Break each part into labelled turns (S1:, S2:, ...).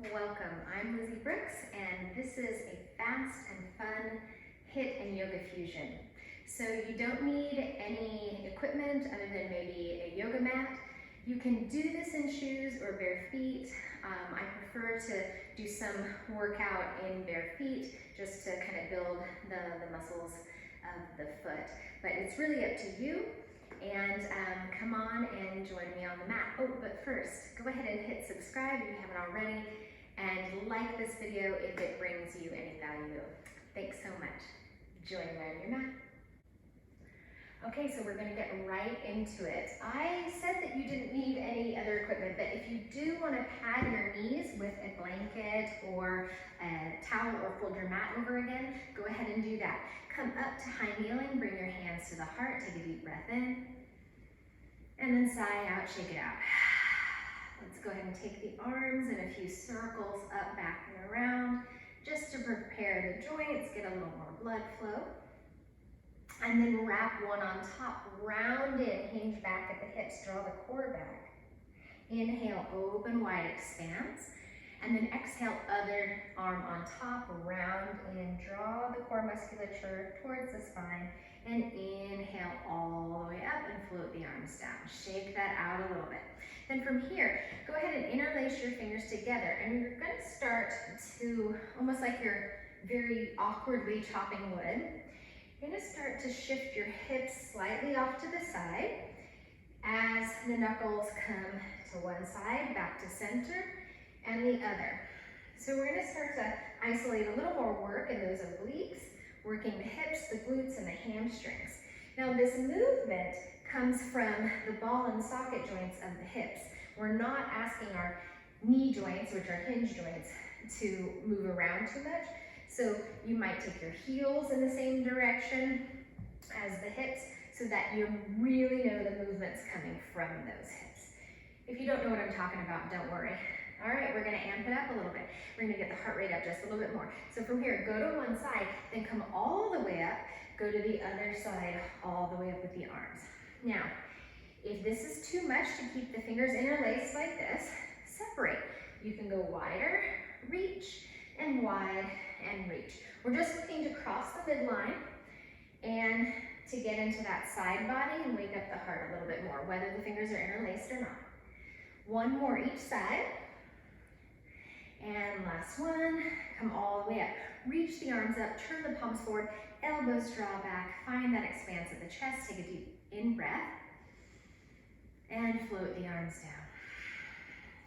S1: Welcome, I'm Lizzie and this is a fast and fun HIIT and yoga fusion. So you don't need any equipment other than maybe a yoga mat. You can do this in shoes or bare feet. I prefer to do some workout in bare feet just to kind of build the muscles of the foot. But it's really up to you. And come on and join me on the mat. Oh, but first, go ahead and hit subscribe if you haven't already, and like this video if it brings you any value. Thanks so much. Join me on your mat. Okay, so we're gonna get right into it. I said that you didn't need any other equipment, but if you do wanna pad your knees with a blanket or a towel or fold your mat over again, go ahead and do that. Come up to high kneeling, bring your hands to the heart, take a deep breath in, and then sigh out, shake it out. Let's go ahead and take the arms in a few circles up, back, and around, just to prepare the joints, get a little more blood flow. And then wrap one on top, round in, hinge back at the hips, draw the core back. Inhale, open wide, expanse. And then exhale, other arm on top, round in, draw the core musculature towards the spine, and inhale all the way up and float the arms down. Shake that out a little bit. Then from here, go ahead and interlace your fingers together, and you're gonna start to, almost like you're very awkwardly chopping wood, you're gonna start to shift your hips slightly off to the side as the knuckles come to one side, back to center, and the other. So we're gonna start to isolate a little more work in those obliques, working the hips, the glutes, and the hamstrings. Now this movement comes from the ball and socket joints of the hips. We're not asking our knee joints, which are hinge joints, to move around too much. So you might take your heels in the same direction as the hips so that you really know the movement's coming from those hips. If you don't know what I'm talking about, don't worry. All right, we're gonna amp it up a little bit. We're gonna get the heart rate up just a little bit more. So from here, go to one side, then come all the way up, go to the other side, all the way up with the arms. Now, if this is too much to keep the fingers interlaced like this, separate. You can go wider, reach, and wide, and reach. We're just looking to cross the midline and to get into that side body and wake up the heart a little bit more, whether the fingers are interlaced or not. One more each side. And last one, come all the way up. Reach the arms up, turn the palms forward, elbows draw back, find that expanse of the chest, take a deep in breath, and float the arms down.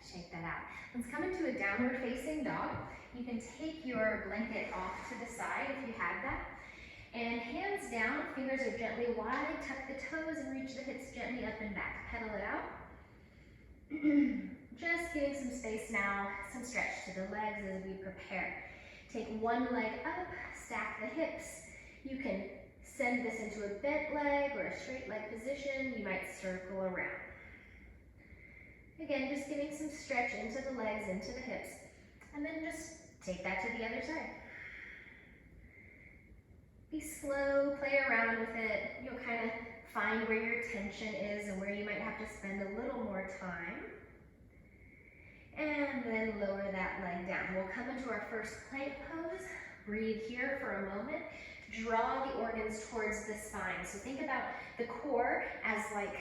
S1: Shake that out. Let's come into a downward facing dog. You can take your blanket off to the side if you have that. And hands down, fingers are gently wide, tuck the toes and reach the hips gently up and back. Pedal it out. Just giving some space now, some stretch to the legs as we prepare. Take one leg up, stack the hips. You can send this into a bent leg or a straight leg position. You might circle around. Again, just giving some stretch into the legs, into the hips, and then just take that to the other side. Be slow, play around with it. You'll kind of find where your tension is and where you might have to spend a little more time. And then lower that leg down. We'll come into our first plank pose. Breathe here for a moment. Draw the organs towards the spine. So think about the core as like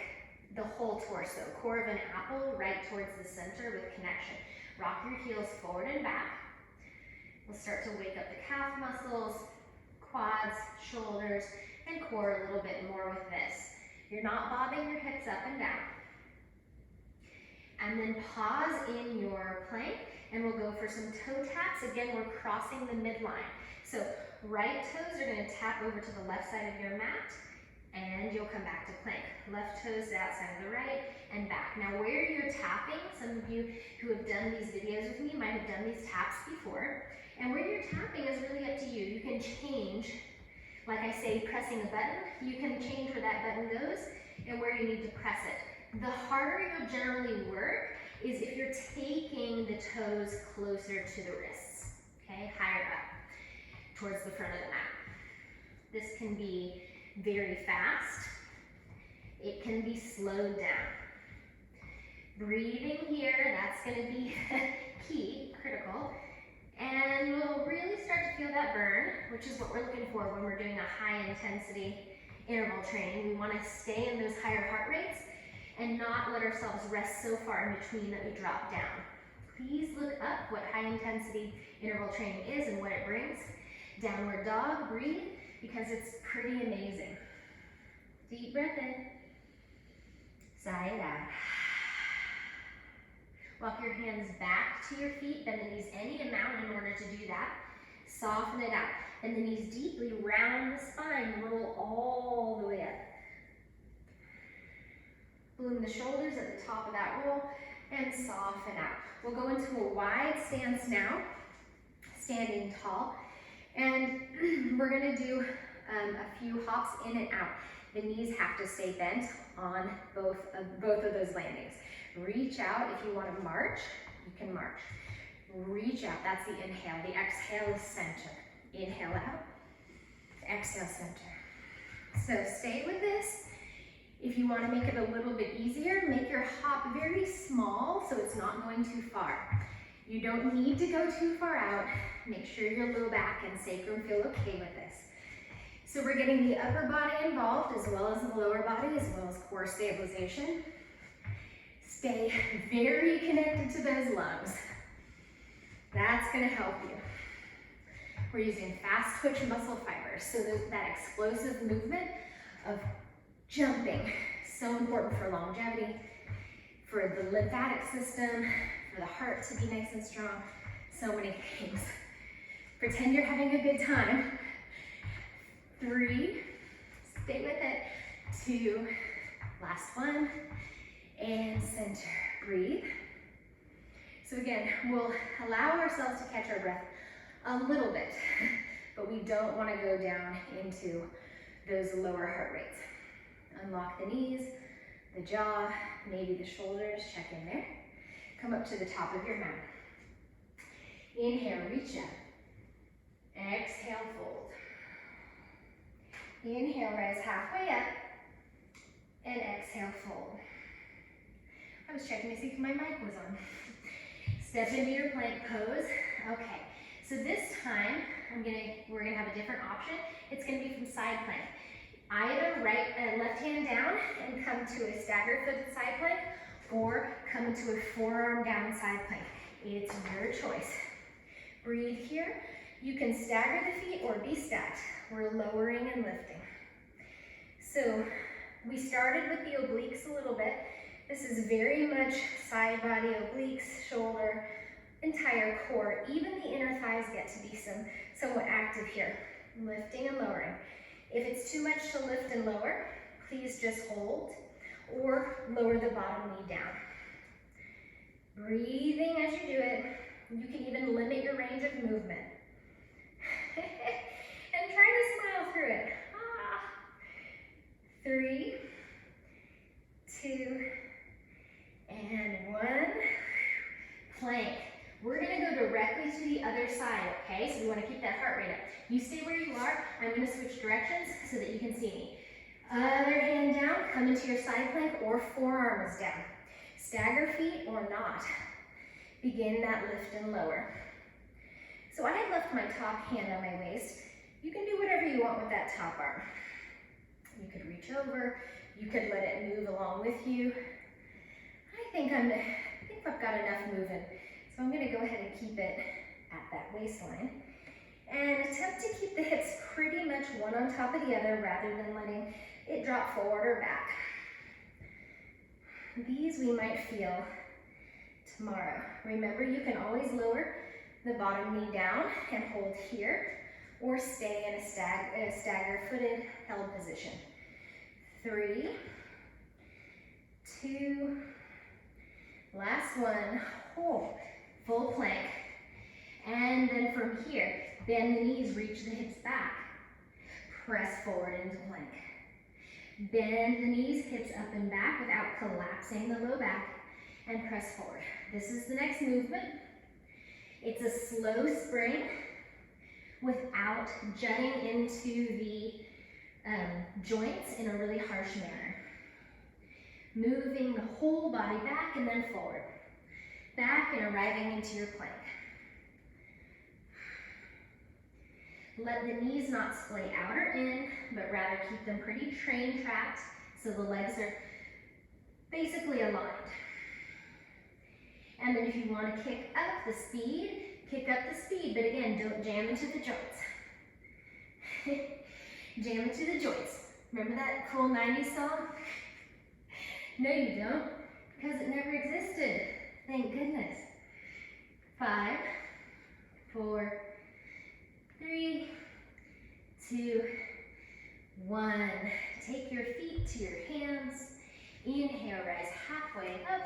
S1: the whole torso. Core of an apple right towards the center with connection. Rock your heels forward and back. We'll start to wake up the calf muscles, quads, shoulders, and core a little bit more with this. You're not bobbing your hips up and down. And then pause in your plank, and we'll go for some toe taps. Again, we're crossing the midline. So right toes are gonna tap over to the left side of your mat, and you'll come back to plank. Left toes to outside of the right, and back. Now where you're tapping, some of you who have done these videos with me might have done these taps before, and where you're tapping is really up to you. You can change, like I say, pressing a button. You can change where that button goes and where you need to press it. The harder you'll generally work is if you're taking the toes closer to the wrists, okay, higher up towards the front of the mat. This can be very fast. It can be slowed down. Breathing here, that's going to be key, critical. feel that burn, which is what we're looking for when we're doing a high intensity interval training. We want to stay in those higher heart rates and not let ourselves rest so far in between that we drop down. Please look up what high intensity interval training is and what it brings. Downward dog, breathe, because it's pretty amazing. Deep breath in, sigh it out. Walk your hands back to your feet, bend the knees any amount in order to do that. Soften it out. Bend the knees deeply, round the spine, roll all the way up. Bloom the shoulders at the top of that roll and soften out. We'll go into a wide stance now, standing tall, and we're gonna do a few hops in and out. The knees have to stay bent on both of those landings. Reach out. If you want to march, you can march. Reach out. That's the inhale. The exhale is center. Inhale out. Exhale, center. So stay with this. If you want to make it a little bit easier, make your hop very small so it's not going too far. You don't need to go too far out. Make sure your low back and sacrum feel okay with this. So we're getting the upper body involved as well as the lower body, as well as core stabilization. Stay very connected to those lungs. That's going to help you. We're using fast twitch muscle fibers, so that explosive movement of jumping, so important for longevity, for the lymphatic system, for the heart to be nice and strong, so many things. Pretend you're having a good time. 3, stay with it. 2, last one, and center. Breathe. So again, we'll allow ourselves to catch our breath a little bit, but we don't want to go down into those lower heart rates. Unlock the knees, the jaw, maybe the shoulders, check in there. Come up to the top of your mat. Inhale, reach up. Exhale, fold. Inhale, rise halfway up, and exhale, fold. I was checking to see if my mic was on. Step into your plank pose. Okay, so this time we're gonna have a different option. It's gonna be from side plank. Either left hand down and come to a stagger footed side plank, or come into a forearm down side plank. It's your choice. Breathe here. You can stagger the feet or be stacked. We're lowering and lifting. So we started with the obliques a little bit. This is very much side body, obliques, shoulder, entire core. Even the inner thighs get to be somewhat active here. Lifting and lowering. If it's too much to lift and lower, please just hold or lower the bottom knee down. Breathing as you do it. You can even limit your range of movement. And try to smile through it. 3, 2, and 1. Plank. We're going to go directly to the other side, okay? So we want to keep that heart rate up. You stay where you are. I'm going to switch directions so that you can see me. Other hand down, come into your side plank or forearms down. Stagger feet or not. Begin that lift and lower. So I had left my top hand on my waist. You can do whatever you want with that top arm. You could reach over. You could let it move along with you. I think I've got enough moving. So I'm going to go ahead and keep it at that waistline and attempt to keep the hips pretty much one on top of the other rather than letting it drop forward or back. These we might feel tomorrow. Remember, you can always lower the bottom knee down and hold here, or stay in a stagger-footed held position. 3, 2, last one, hold, full plank. And then from here, bend the knees, reach the hips back. Press forward into plank. Bend the knees, hips up and back without collapsing the low back, and press forward. This is the next movement. It's a slow spring without jutting into the joints in a really harsh manner. Moving the whole body back and then forward. Back and arriving into your plank. Let the knees not splay out or in, but rather keep them pretty train tracked so the legs are basically aligned. And then if you want to kick up the speed, but again, don't jam into the joints. Jam into the joints. Remember that cool 90s song? No, you don't, because it never existed. Thank goodness. 5, 4, 3, 2, 1. Take your feet to your hands. Inhale, rise halfway up.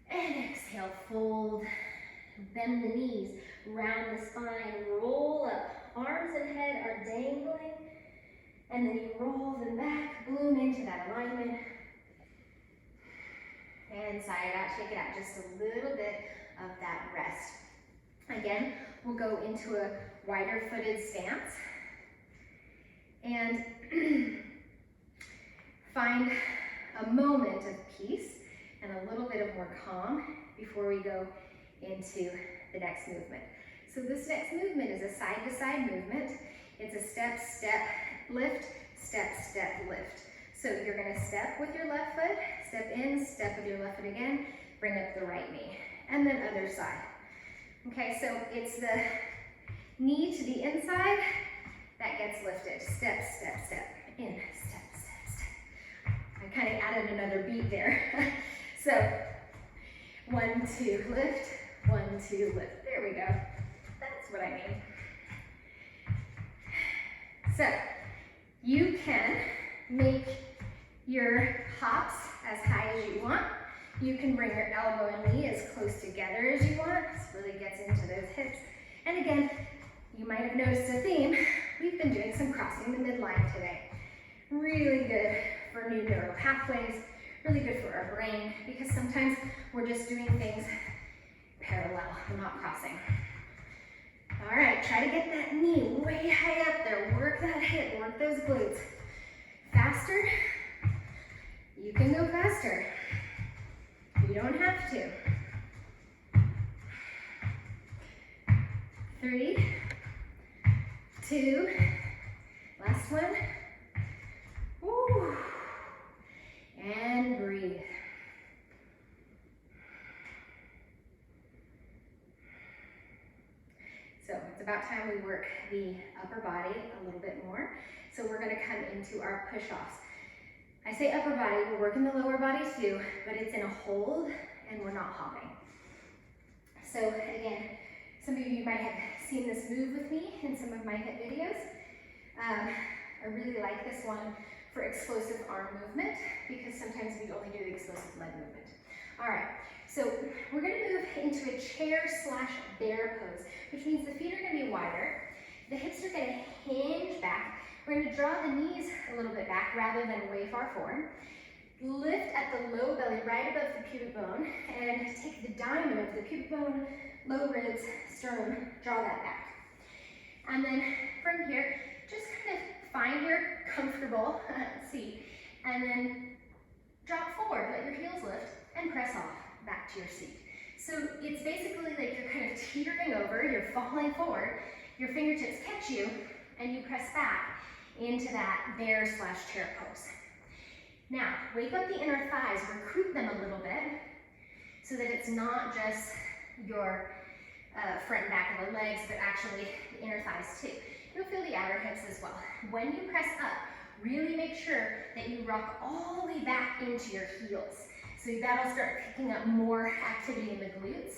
S1: And exhale, fold. Bend the knees, round the spine, roll up. Arms and head are dangling. And then you roll them back, bloom into that alignment. And sigh it out, take it out. Just a little bit of that rest. Again, we'll go into a wider footed stance. And find a moment of peace and a little bit of more calm before we go into the next movement. So this next movement is a side-to-side movement. It's a step, step, lift, step, step, lift. So you're gonna step with your left foot, step in, step with your left foot again, bring up the right knee, and then other side. Okay, so it's the knee to the inside that gets lifted. Step, step, step, in, step, step, step. I kind of added another beat there. So 1, 2, lift, 1, 2, lift. There we go. That's what I mean. So you can make your hops as high as you want. You can bring your elbow and knee as close together as you want. This really gets into those hips. And again, you might have noticed a theme. We've been doing some crossing the midline today. Really good for new neural pathways, really good for our brain, because sometimes we're just doing things parallel, we're not crossing. All right, try to get that knee way high up there. Work that hip, work those glutes. Faster, you can go faster. You don't have to. 3, 2, last one. Woo. And breathe. So it's about time we work the upper body a little bit more. So we're going to come into our push-offs. I say upper body, we're working the lower body too, but it's in a hold and we're not hopping. So again, some of you might have seen this move with me in some of my hip videos. I really like this one for explosive arm movement because sometimes we only do the explosive leg movement. All right, so we're going to move into a chair/bear pose, which means the feet are going to be wider, the hips are going to hinge back. We're going to draw the knees a little bit back rather than way far forward. Lift at the low belly right above the pubic bone and take the diamond of the pubic bone, low ribs, sternum, draw that back. And then from here, just kind of find your comfortable seat and then drop forward, let your heels lift and press off back to your seat. So it's basically like you're kind of teetering over, you're falling forward, your fingertips catch you and you press back into that bear/chair pose. Now, wake up the inner thighs, recruit them a little bit so that it's not just your front and back of the legs, but actually the inner thighs too. You'll feel the outer hips as well. When you press up, really make sure that you rock all the way back into your heels. So that'll start picking up more activity in the glutes.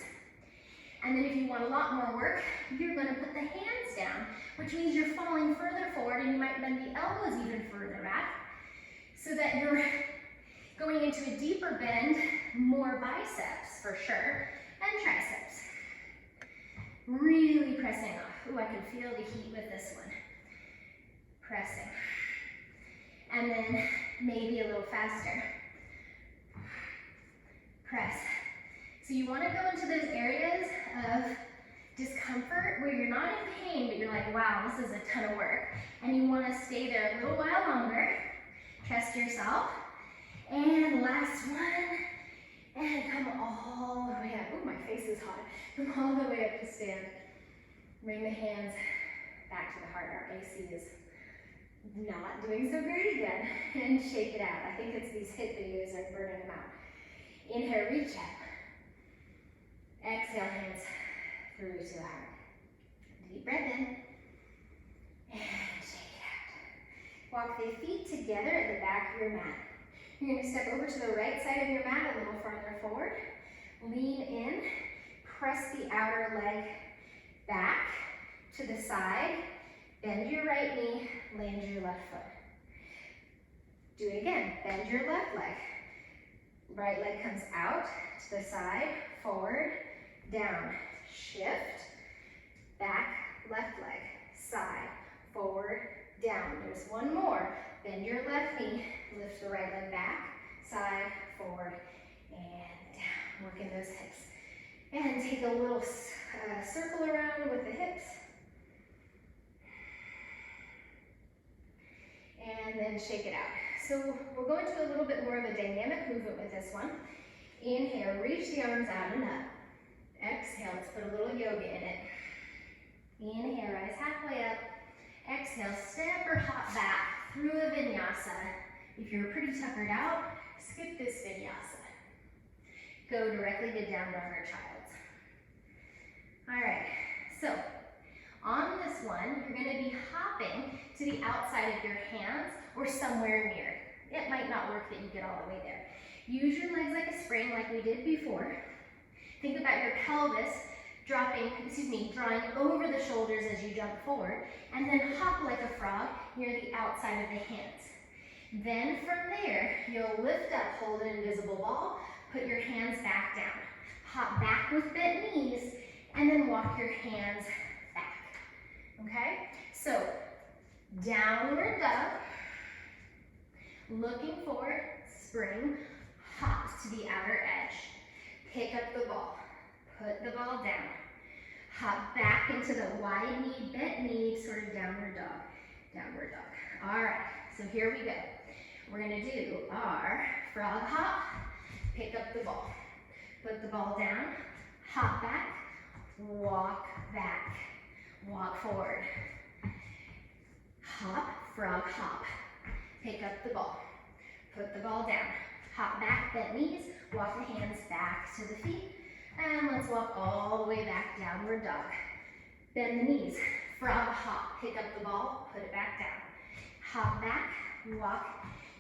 S1: And then if you want a lot more work, you're going to put the hands down, which means you're falling further forward and you might bend the elbows even further back so that you're going into a deeper bend, more biceps for sure, and triceps. Really pressing off. Ooh, I can feel the heat with this one. Pressing. And then maybe a little faster. Press. So you want to go into those areas of discomfort where you're not in pain, but you're like, wow, this is a ton of work. And you want to stay there a little while longer. Trust yourself. And last one. And come all the way up. Oh, my face is hot. Come all the way up to stand. Bring the hands back to the heart. Our AC is not doing so great again. And shake it out. I think it's these hip videos are burning them out. Inhale, reach up. Exhale, hands through to the heart. Deep breath in. And shake it out. Walk the feet together at the back of your mat. You're going to step over to the right side of your mat a little farther forward. Lean in. Press the outer leg back to the side. Bend your right knee. Land your left foot. Do it again. Bend your left leg. Right leg comes out to the side. Forward. Down. Shift. Back. Left leg. Side. Forward. Down. There's one more. Bend your left knee. Lift the right leg back. Side. Forward. And down. Working those hips. And take a little circle around with the hips. And then shake it out. So we're going to do a little bit more of a dynamic movement with this one. Inhale, reach the arms out and up. Exhale, let's put a little yoga in it. Inhale, rise halfway up. Exhale, step or hop back through a vinyasa. If you're pretty tuckered out, skip this vinyasa. Go directly to down dog or child's. All right, so on this one, you're going to be hopping to the outside of your hands or somewhere near. It might not work that you get all the way there. Use your legs like a spring like we did before. Think about your pelvis drawing over the shoulders as you jump forward, and then hop like a frog near the outside of the hands. Then from there, you'll lift up, hold an invisible ball, put your hands back down. Hop back with bent knees, and then walk your hands back. Okay? So, downward dog, looking forward, spring, hop to the outer edge. Pick up the ball, put the ball down. Hop back into the wide knee, bent knee, sort of downward dog, downward dog. All right, so here we go. We're gonna do our frog hop, pick up the ball, put the ball down, hop back, walk, walk forward. Hop, frog hop, pick up the ball, put the ball down, hop back, bent knees, walk the hands back to the feet, and let's walk all the way back, downward dog. Bend the knees, frog hop, pick up the ball, put it back down. Hop back, walk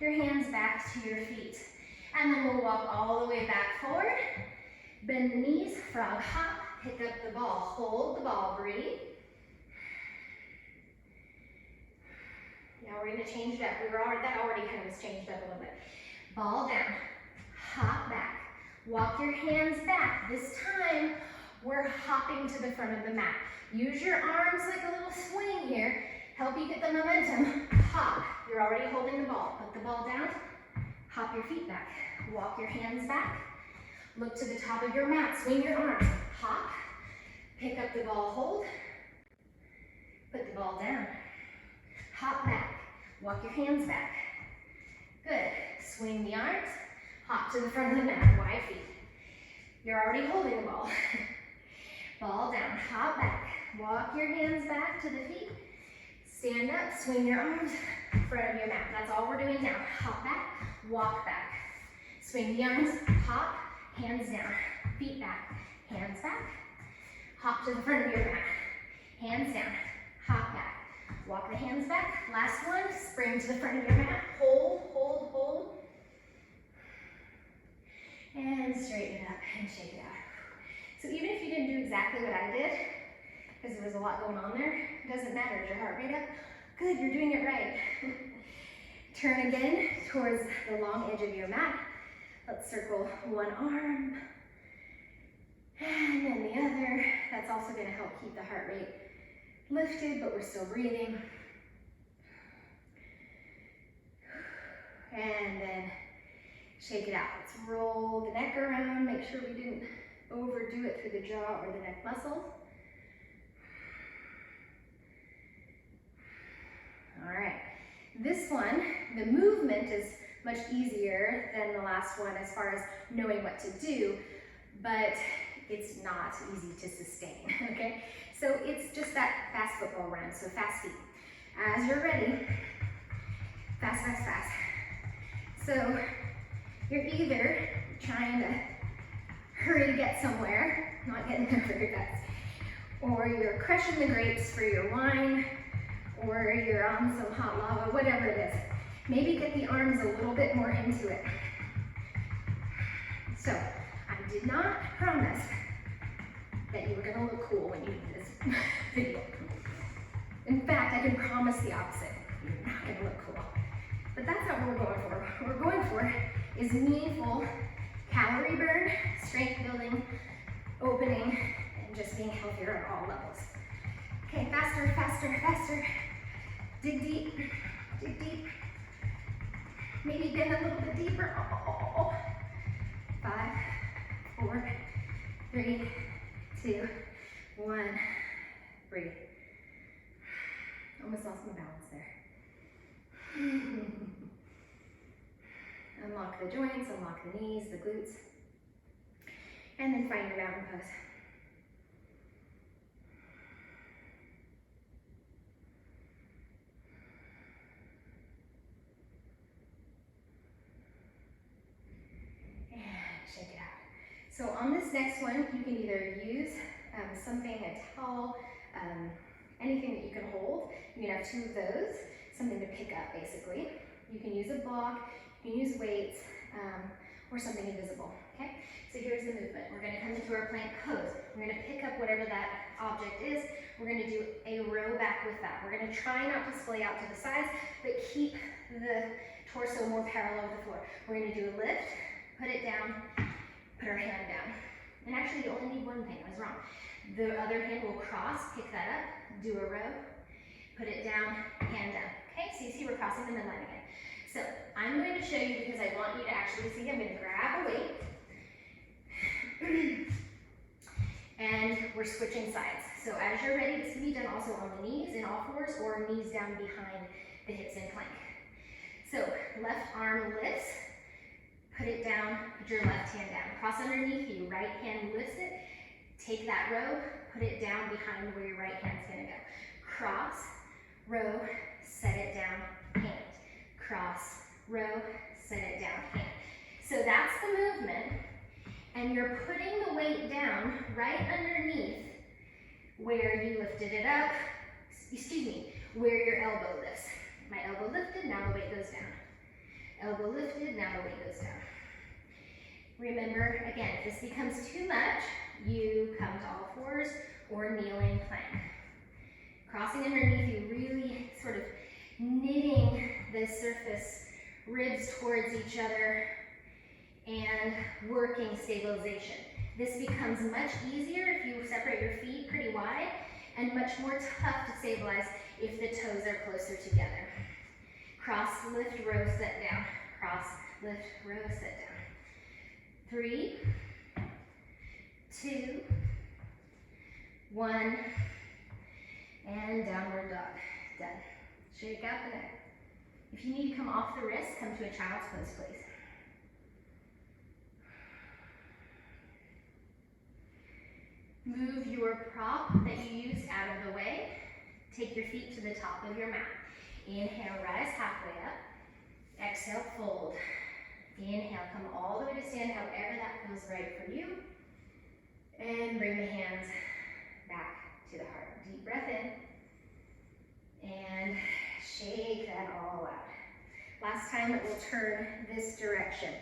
S1: your hands back to your feet. And then we'll walk all the way back forward. Bend the knees, frog hop, pick up the ball, hold the ball, breathe. Now we're gonna change it up. That already kind of was changed up a little bit. Ball down, hop back. Walk your hands back. This time, we're hopping to the front of the mat. Use your arms like a little swing here. Help you get the momentum. Hop. You're already holding the ball. Put the ball down. Hop your feet back. Walk your hands back. Look to the top of your mat. Swing your arms. Hop. Pick up the ball. Hold. Put the ball down. Hop back. Walk your hands back. Good. Swing the arms. Hop to the front of the mat, wide feet. You're already holding the ball. Ball down, hop back. Walk your hands back to the feet. Stand up, swing your arms in front of your mat. That's all we're doing now. Hop back, walk back. Swing the arms, hop, hands down. Feet back, hands back. Hop to the front of your mat. Hands down, hop back. Walk the hands back. Last one, spring to the front of your mat. Hold, hold, hold. And straighten it up and shake it out. So even if you didn't do exactly what I did, because there was a lot going on there, it doesn't matter. Is your heart rate up? Good, you're doing it right. Turn again towards the long edge of your mat. Let's circle one arm and then the other. That's also going to help keep the heart rate lifted, but we're still breathing. And then shake it out. Let's roll the neck around. Make sure we didn't overdo it through the jaw or the neck muscle. All right. This one, the movement is much easier than the last one as far as knowing what to do, but it's not easy to sustain, okay? So it's just that fast football run, so fast feet. As you're ready, fast, fast, fast. So you're either trying to hurry to get somewhere, not getting there very fast, or you're crushing the grapes for your wine, or you're on some hot lava, whatever it is. Maybe get the arms a little bit more into it. So, I did not promise that you were gonna look cool when you do this video. In fact, I can promise the opposite. You're not gonna look cool. But that's not what we're going for. What we're going for is meaningful calorie burn, strength building, opening, and just being healthier at all levels. Okay, faster, faster, faster. Dig deep, dig deep. Maybe bend a little bit deeper. 5, 4, 3, 2, 1. Breathe. Almost lost my balance there. Unlock the joints, unlock the knees, the glutes. And then find your mountain pose. And shake it out. So on this next one, you can either use something, a towel, anything that you can hold. You can have 2 of those, something to pick up basically. You can use a block, you can use weights, or something invisible, okay? So here's the movement. We're gonna come into our plank pose. We're gonna pick up whatever that object is. We're gonna do a row back with that. We're gonna try not to splay out to the sides, but keep the torso more parallel with the floor. We're gonna do a lift, put it down, put our hand down. And actually you only need one thing, I was wrong. The other hand will cross, pick that up, do a row, put it down, hand down. Okay, so you see we're crossing them and then again. So I'm going to show you because I want you to actually see. I'm going to grab a weight. And we're switching sides. So as you're ready, this can be done also on the knees in all fours or knees down behind the hips in plank. So left arm lifts, put it down, put your left hand down. Cross underneath you, right hand lifts it, take that row, put it down behind where your right hand's gonna go. Cross, row, set it down, hand. Cross, row, set it down, hand. So that's the movement, and you're putting the weight down right underneath where you lifted it up, where your elbow lifts. My elbow lifted, now the weight goes down. Elbow lifted, now the weight goes down. Remember, again, if this becomes too much, you come to all fours or kneeling plank. Crossing underneath you, really sort of knitting the surface, ribs towards each other, and working stabilization. This becomes much easier if you separate your feet pretty wide, and much more tough to stabilize if the toes are closer together. Cross, lift, row, set down. Cross, lift, row, set down. 3, 2, 1, and downward dog. Done. Shake out the neck. If you need to come off the wrist, come to a child's pose, please. Move your prop that you used out of the way. Take your feet to the top of your mat. Inhale, rise halfway up. Exhale, fold. Inhale, come all the way to stand, however that feels right for you. And bring the hands back to the heart. Deep breath in. And shake that all out. Last time it will turn this direction.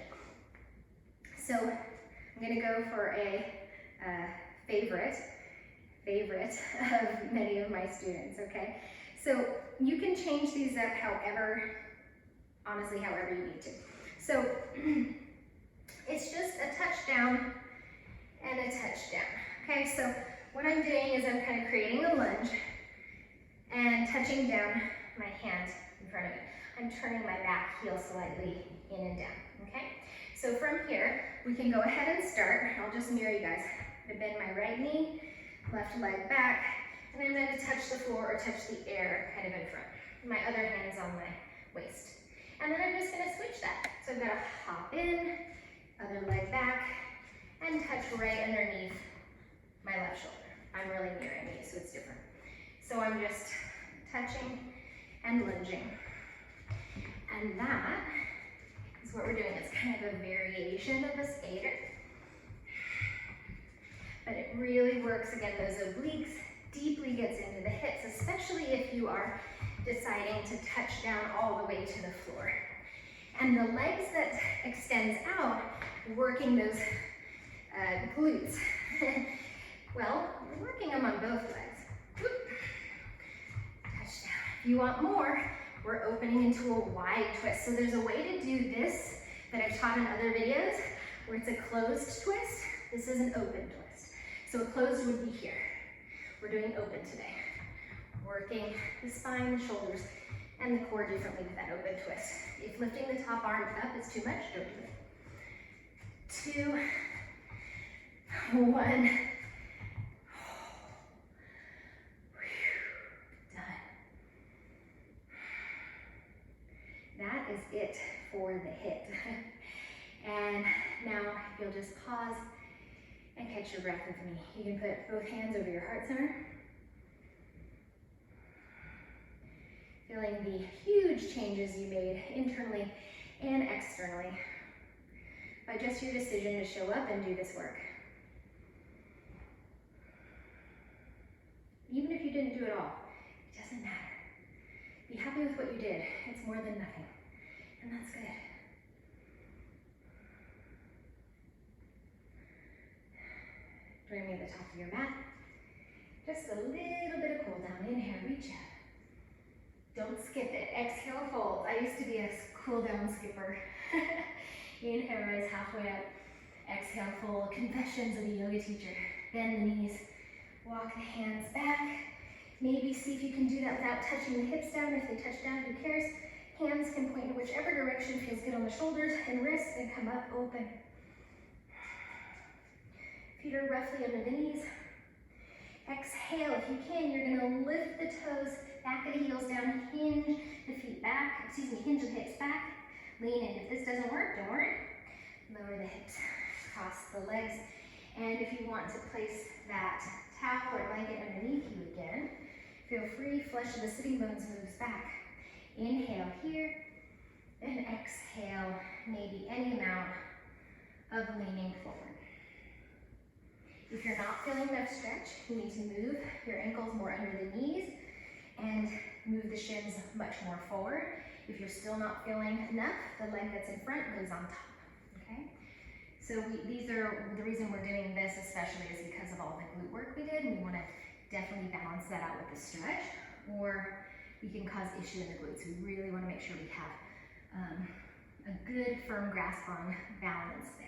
S1: So I'm going to go for a favorite of many of my students, okay? So you can change these up however, honestly, however you need to. So it's just a touchdown and a touchdown, okay? So what I'm doing is I'm kind of creating a lunge and touching down my hand in front of it. I'm turning my back heel slightly in and down, okay? So from here, we can go ahead and start. I'll just mirror you guys. I'm gonna bend my right knee, left leg back, and I'm going to touch the floor or touch the air kind of in front. My other hand's on my waist. And then I'm just going to switch that. So I'm going to hop in, other leg back, and touch right underneath my left shoulder. I'm really near my knee, so it's different. So I'm just touching and lunging. And that is what we're doing. It's kind of a variation of a skater. But it really works, again, those obliques, deeply gets into the hips, especially if you are deciding to touch down all the way to the floor. And the legs that extends out, working those glutes. Well, you're working them on both legs. Whoop. Touch down. If you want more, we're opening into a wide twist. So there's a way to do this that I've taught in other videos where it's a closed twist. This is an open twist. So a closed would be here. We're doing open today. Working the spine, the shoulders, and the core differently with that open twist. If lifting the top arm up is too much, don't do it. 2, 1. Done. That is it for the hit. And now if you'll just pause and catch your breath with me. You can put both hands over your heart center. Feeling the huge changes you made internally and externally by just your decision to show up and do this work. Even if you didn't do it all, it doesn't matter. Be happy with what you did. It's more than nothing. And that's good. Join me at the top of your mat. Just a little bit of cool down. Inhale, reach up. Don't skip it. Exhale, fold. I used to be a cool down skipper. Inhale, rise halfway up. Exhale, fold. Confessions of a yoga teacher. Bend the knees. Walk the hands back. Maybe see if you can do that without touching the hips down. If they touch down, who cares? Hands can point in whichever direction feels good on the shoulders and wrists and come up open. Feet are roughly under the knees. Exhale, if you can, you're gonna lift the toes, back of the heels down, hinge the feet back, hinge the hips back, lean in. If this doesn't work, don't worry. Lower the hips, cross the legs. And if you want to place that towel or blanket underneath you again, feel free, flesh of the sitting bones moves back. Inhale here, and exhale, maybe any amount of leaning forward. If you're not feeling enough stretch, you need to move your ankles more under the knees and move the shins much more forward. If you're still not feeling enough, the leg that's in front goes on top, okay? So these are, the reason we're doing this especially is because of all the glute work we did, and we wanna definitely balance that out with the stretch, or we can cause issue in the glutes. We really wanna make sure we have a good firm grasp on balance there.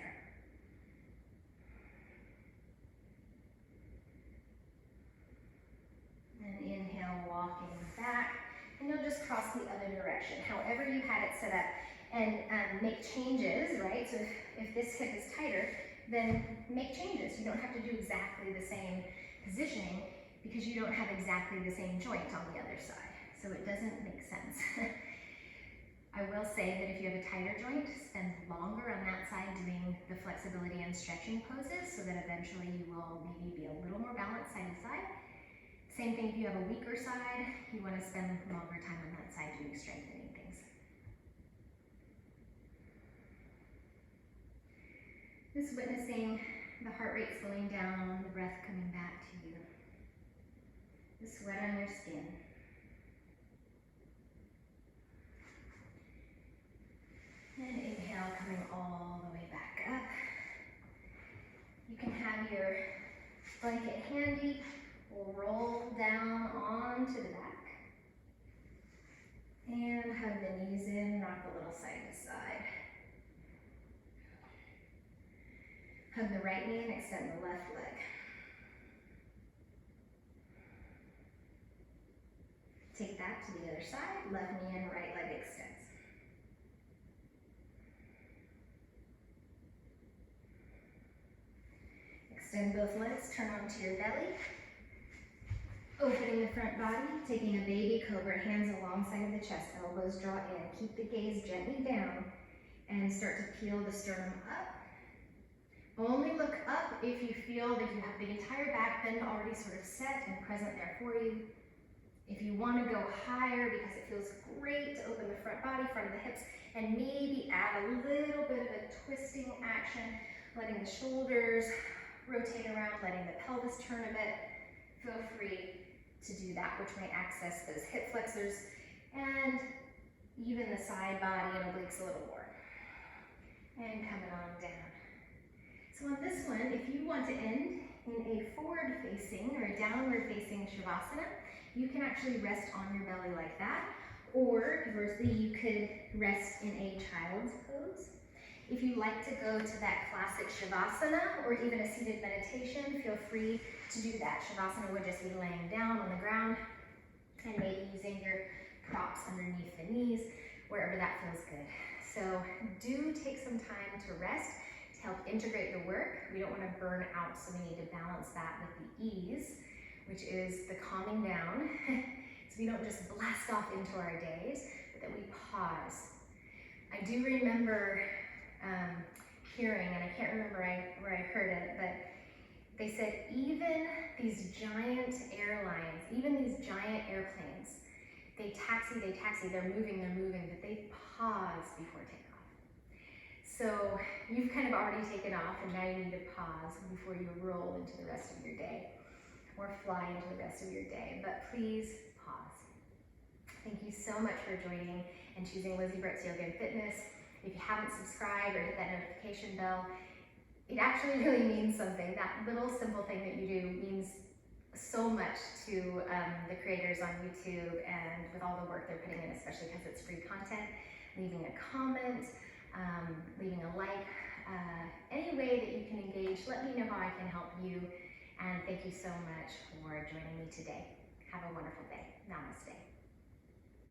S1: And inhale, walking back, and you'll just cross the other direction. However you had it set up, and make changes, right? So if this hip is tighter, then make changes. You don't have to do exactly the same positioning because you don't have exactly the same joint on the other side. So it doesn't make sense. I will say that if you have a tighter joint, spend longer on that side doing the flexibility and stretching poses so that eventually you will maybe be a little more balanced side to side. Same thing if you have a weaker side, you want to spend longer time on that side doing strengthening things. Just witnessing the heart rate slowing down, the breath coming back to you. The sweat on your skin. And inhale, coming all the way back up. You can have your blanket handy. We'll roll down onto the back. And hug the knees in, rock a little side to side. Hug the right knee and extend the left leg. Take that to the other side, left knee in, right leg extends. Extend both legs, turn onto your belly. Opening the front body, taking a baby cobra, hands alongside of the chest, elbows draw in. Keep the gaze gently down and start to peel the sternum up. Only look up if you feel that you have the entire back bend already sort of set and present there for you. If you want to go higher because it feels great to open the front body, front of the hips, and maybe add a little bit of a twisting action, letting the shoulders rotate around, letting the pelvis turn a bit, feel free to do that, which might access those hip flexors and even the side body and obliques a little more. And coming on down. So on this one, if you want to end in a forward-facing or a downward-facing Shavasana, you can actually rest on your belly like that, or conversely, you could rest in a child's pose. If you like to go to that classic Shavasana or even a seated meditation, feel free to do that. Shavasana would just be laying down on the ground and maybe using your props underneath the knees, wherever that feels good. So do take some time to rest to help integrate the work. We don't want to burn out, so we need to balance that with the ease, which is the calming down. So we don't just blast off into our days, but that we pause. I do remember hearing, and I can't remember where I heard it, but they said even these giant airlines, even these giant airplanes, they taxi, they're moving, but they pause before takeoff. So you've kind of already taken off, and now you need to pause before you roll into the rest of your day or fly into the rest of your day. But please pause. Thank you so much for joining and choosing Lizzie Brooks Yoga and Fitness. If you haven't subscribed or hit that notification bell, it actually really means something. That little simple thing that you do means so much to the creators on YouTube and with all the work they're putting in, especially because it's free content. Leaving a comment, leaving a like, any way that you can engage, let me know how I can help you. And thank you so much for joining me today. Have a wonderful day. Namaste.